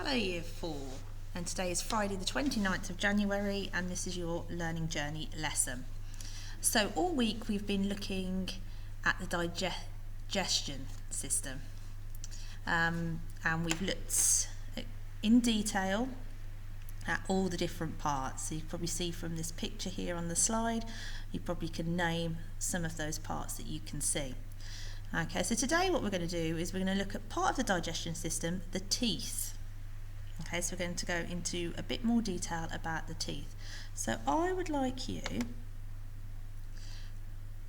Hello Year 4, and today is Friday the 29th of January and this is your Learning Journey lesson. So all week we've been looking at the digestion system and we've looked in detail at all the different parts. So you can probably see from this picture here on the slide, you probably can name some of those parts that you can see. Okay, so today what we're going to do is we're going to look at part of the digestion system, the teeth. Okay, so we're going to go into a bit more detail about the teeth. So I would like you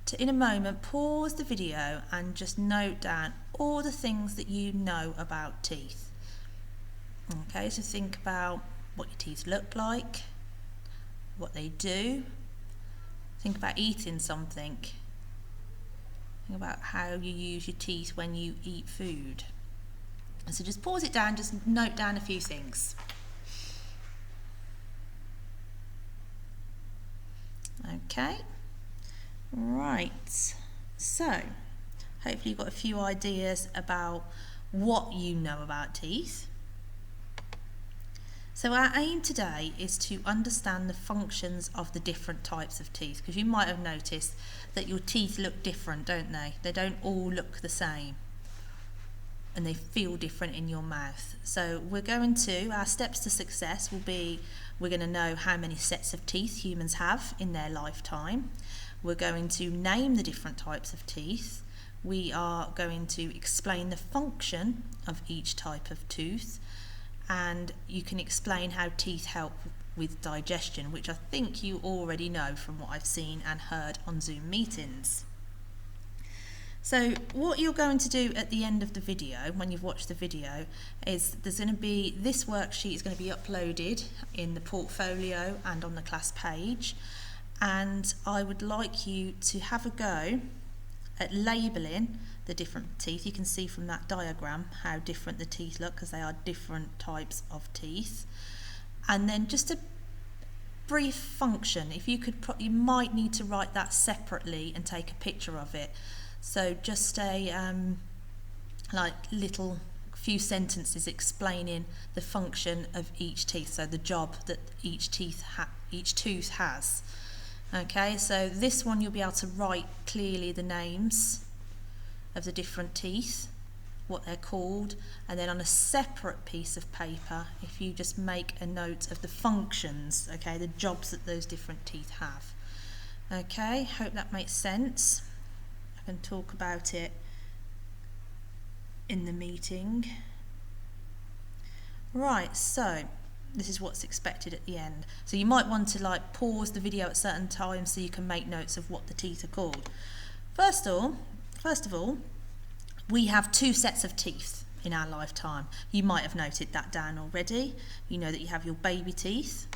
to, in a moment, pause the video and just note down all the things that you know about teeth. Okay, so think about what your teeth look like, what they do. Think about eating something. Think about how you use your teeth when you eat food. So just pause it down, just note down a few things. Okay, right, so hopefully you've got a few ideas about what you know about teeth. So our aim today is to understand the functions of the different types of teeth, because you might have noticed that your teeth look different, don't they? They don't all look the same and they feel different in your mouth. So our steps to success will be, we're going to know how many sets of teeth humans have in their lifetime. We're going to name the different types of teeth. We are going to explain the function of each type of tooth. And you can explain how teeth help with digestion, which I think you already know from what I've seen and heard on Zoom meetings. So what you're going to do at the end of the video, when you've watched the video, is this worksheet is going to be uploaded in the portfolio and on the class page, and I would like you to have a go at labelling the different teeth. You can see from that diagram how different the teeth look, because they are different types of teeth. And then just a brief function, if you could, you might need to write that separately and take a picture of it. So just a little few sentences explaining the function of each teeth, so the job that each tooth has. Okay, so this one you'll be able to write clearly the names of the different teeth, what they're called, and then on a separate piece of paper, if you just make a note of the functions, okay, the jobs that those different teeth have. Okay, hope that makes sense. I can talk about it in the meeting. Right, so this is what's expected at the end. So you might want to pause the video at certain times so you can make notes of what the teeth are called. First of all, we have two sets of teeth in our lifetime. You might have noted that down already. You know that you have your baby teeth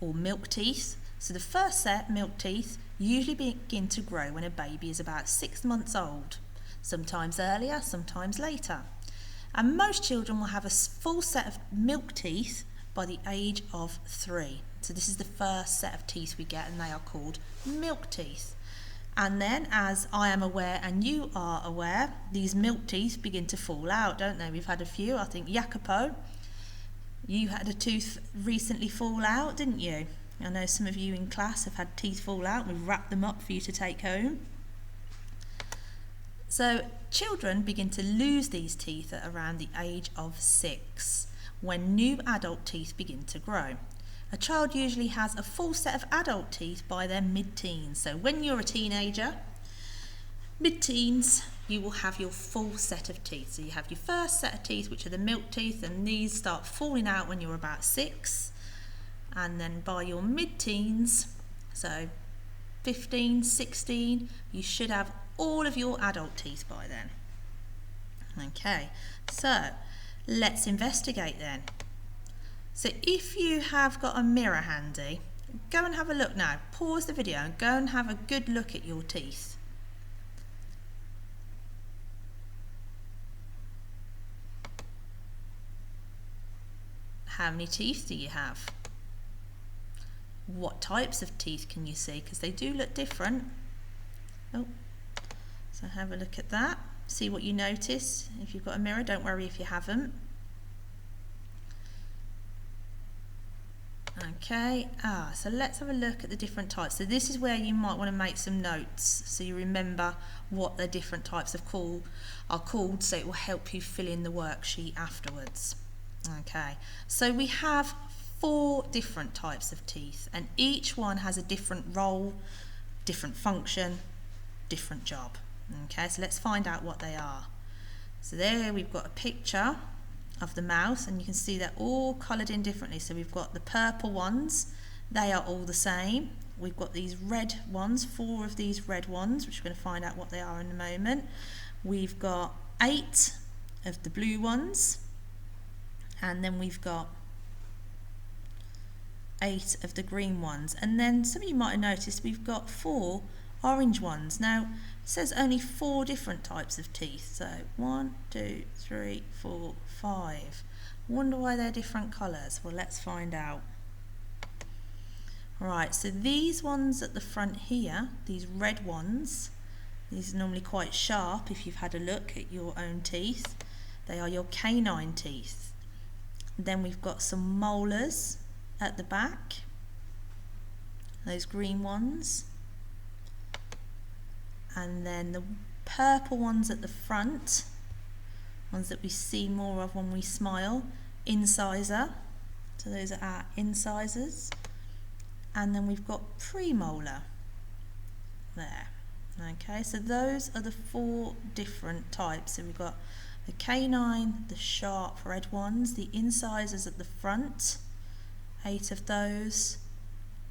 or milk teeth. So the first set, milk teeth, usually begin to grow when a baby is about 6 months old, sometimes earlier, sometimes later. And most children will have a full set of milk teeth by the age of 3. So this is the first set of teeth we get, and they are called milk teeth. And then, as I am aware and you are aware, these milk teeth begin to fall out, don't they? We've had a few. I think Jacopo, you had a tooth recently fall out, didn't you? I know some of you in class have had teeth fall out. We've wrapped them up for you to take home. So children begin to lose these teeth at around the age of 6, when new adult teeth begin to grow. A child usually has a full set of adult teeth by their mid-teens. So when you're a teenager, mid-teens, you will have your full set of teeth. So you have your first set of teeth, which are the milk teeth, and these start falling out when you're about 6. And then by your mid-teens, so 15, 16, you should have all of your adult teeth by then. Okay, so let's investigate then. So if you have got a mirror handy, go and have a look now. Pause the video and go and have a good look at your teeth. How many teeth do you have? What types of teeth can you see? Because they do look different. Oh, so have a look at that. See what you notice. If you've got a mirror, don't worry if you haven't. Okay, so let's have a look at the different types. So this is where you might want to make some notes so you remember what the different types are called, so it will help you fill in the worksheet afterwards. Okay, so we have 4 different types of teeth, and each one has a different role, different function, different job. Okay, so let's find out what they are. So there we've got a picture of the mouth, and you can see they're all coloured in differently. So we've got the purple ones, they are all the same. We've got these red ones, 4 of these red ones, which we're going to find out what they are in a moment. We've got 8 of the blue ones, and then we've got 8 of the green ones, and then some of you might have noticed we've got 4 orange ones. Now it says only 4 different types of teeth, so 1, 2, 3, 4, 5. I wonder why they're different colours. Well, let's find out. Right, so these ones at the front here, these red ones, these are normally quite sharp if you've had a look at your own teeth. They are your canine teeth. Then we've got some molars at the back, those green ones, and then the purple ones at the front, ones that we see more of when we smile, incisor, so those are our incisors, and then we've got premolar there. Okay, so those are the 4 different types. So we've got the canine, the sharp red ones, the incisors at the front, 8 of those,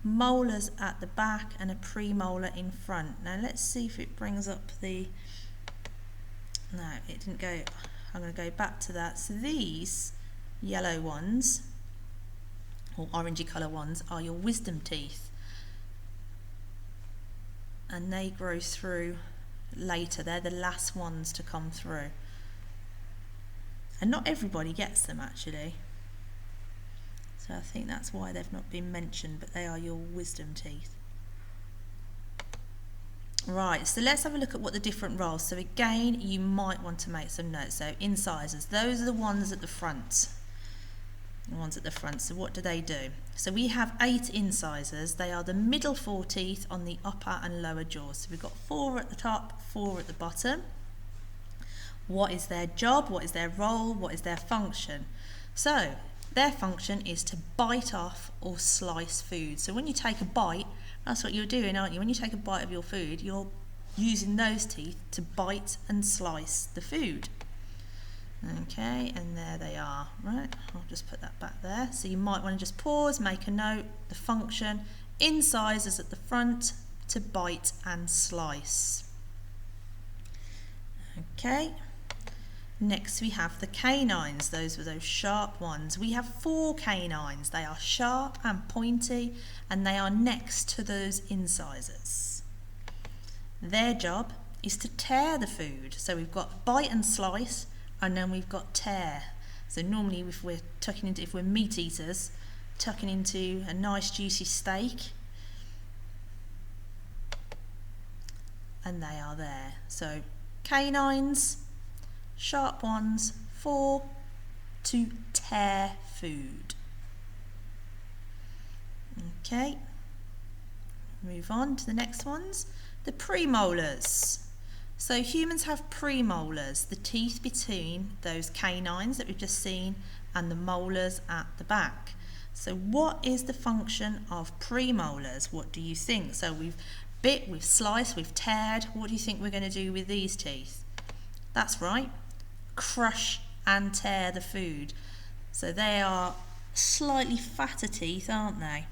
molars at the back, and a premolar in front. Now let's see if it brings up the, no, it didn't go. I'm going to go back to that. So these yellow ones, or orangey colour ones, are your wisdom teeth, and they grow through later. They're the last ones to come through, and not everybody gets them actually. So I think that's why they've not been mentioned, but they are your wisdom teeth. Right, so let's have a look at what the different roles. So again, you might want to make some notes. So incisors, those are the ones at the front. The ones at the front, so what do? So we have 8 incisors. They are the middle 4 teeth on the upper and lower jaws. So we've got 4 at the top, 4 at the bottom. What is their job? What is their role? What is their function? So their function is to bite off or slice food. So when you take a bite, that's what you're doing, aren't you? When you take a bite of your food, you're using those teeth to bite and slice the food. Okay, and there they are. Right, I'll just put that back there. So you might want to just pause, make a note, the function, incisors at the front, to bite and slice. Okay. Next we have the canines, those were those sharp ones. We have 4 canines. They are sharp and pointy, and they are next to those incisors. Their job is to tear the food. So we've got bite and slice, and then we've got tear. So normally if we're meat eaters, tucking into a nice juicy steak, and they are there. So canines, sharp ones, 4 to tear food. Okay, move on to the next ones. The premolars. So humans have premolars, the teeth between those canines that we've just seen and the molars at the back. So what is the function of premolars? What do you think? So we've bit, we've sliced, we've teared. What do you think we're going to do with these teeth? That's right, crush and tear the food. So they are slightly fatter teeth, aren't they?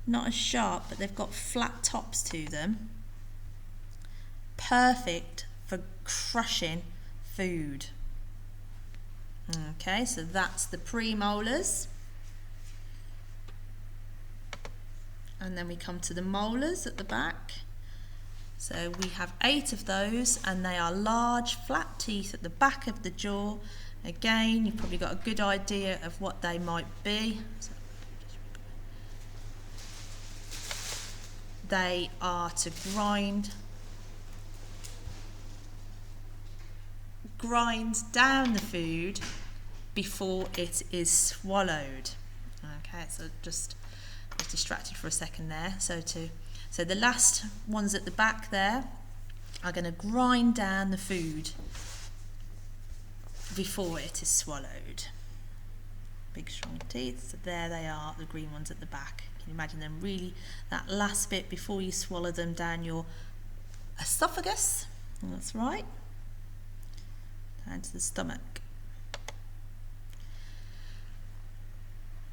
Not as sharp, but they've got flat tops to them. Perfect for crushing food. Okay, so that's the premolars. And then we come to the molars at the back. So we have 8 of those, and they are large, flat teeth at the back of the jaw. Again, you've probably got a good idea of what they might be. They are to grind down the food before it is swallowed. Okay, so just I was distracted for a second there. So the last ones at the back there are going to grind down the food before it is swallowed. Big strong teeth, so there they are, the green ones at the back. Can you imagine them really, that last bit before you swallow them down your esophagus? That's right, down to the stomach.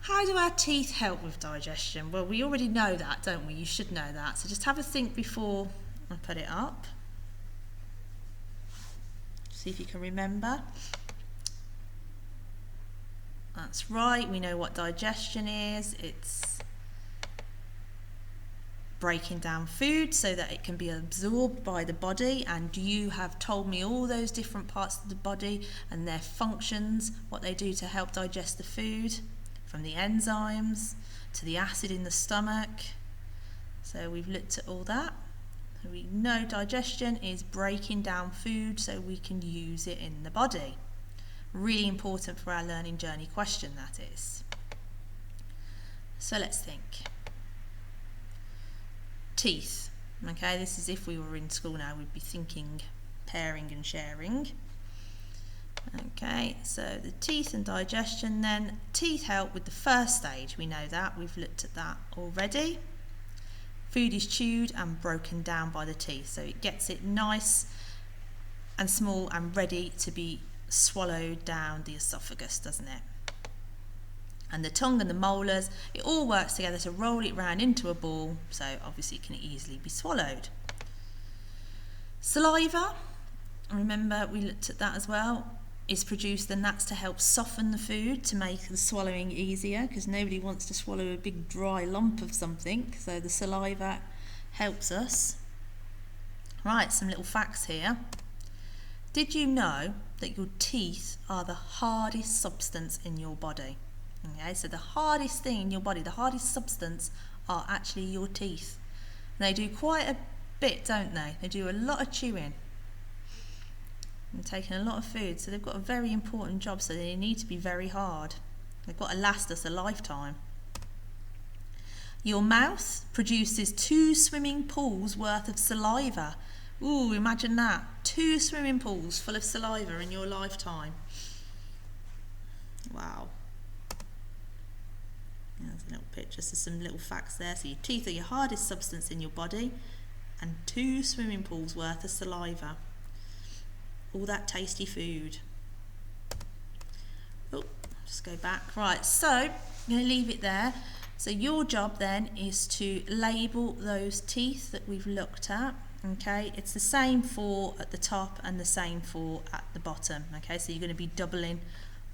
How do our teeth help with digestion? Well, we already know that, don't we? You should know that. So just have a think before I put it up. See if you can remember. That's right, we know what digestion is. It's breaking down food so that it can be absorbed by the body, and you have told me all those different parts of the body and their functions, what they do to help digest the food, from the enzymes to the acid in the stomach. So we've looked at all that. So we know digestion is breaking down food so we can use it in the body. Really important for our learning journey question, that is. So let's think. Teeth. Okay, this is if we were in school now, we'd be thinking pairing and sharing. Okay, so the teeth and digestion then. Teeth help with the first stage, we know that, we've looked at that already. Food is chewed and broken down by the teeth, so it gets it nice and small and ready to be swallowed down the esophagus, doesn't it? And the tongue and the molars, it all works together to roll it round into a ball, so obviously it can easily be swallowed. Saliva, remember we looked at that as well, is produced, and that's to help soften the food to make the swallowing easier, because nobody wants to swallow a big dry lump of something, so the saliva helps us. Right, some little facts here. Did you know that your teeth are the hardest substance in your body? Okay, so the hardest thing in your body, the hardest substance, are actually your teeth. They do quite a bit, don't they? They do a lot of chewing and taking a lot of food, so they've got a very important job, so they need to be very hard. They've got to last us a lifetime. Your mouth produces 2 swimming pools worth of saliva. Ooh, imagine that. 2 swimming pools full of saliva in your lifetime. Wow. There's a little picture, so some little facts there. So your teeth are your hardest substance in your body, and 2 swimming pools worth of saliva. All that tasty food. Oh, just go back. Right, so I'm going to leave it there. So your job then is to label those teeth that we've looked at. Okay, it's the same for at the top and the same for at the bottom. Okay, so you're going to be doubling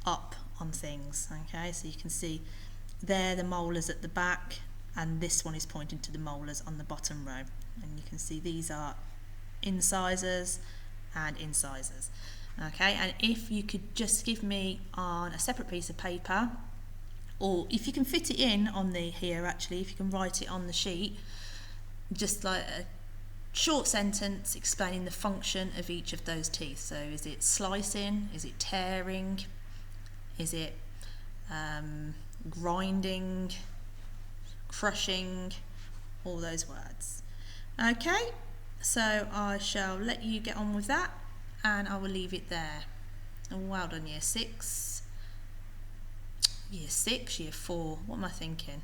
up on things. Okay, so you can see there the molars at the back, and this one is pointing to the molars on the bottom row. And you can see these are incisors and incisors. Okay, and if you could just give me on a separate piece of paper, or if you can fit it in on the here actually, if you can write it on the sheet, just like a short sentence explaining the function of each of those teeth. So is it slicing, is it tearing, is it grinding, crushing, all those words. Okay, so I shall let you get on with that, and I will leave it there. And well done, year 6, year 4, what am I thinking?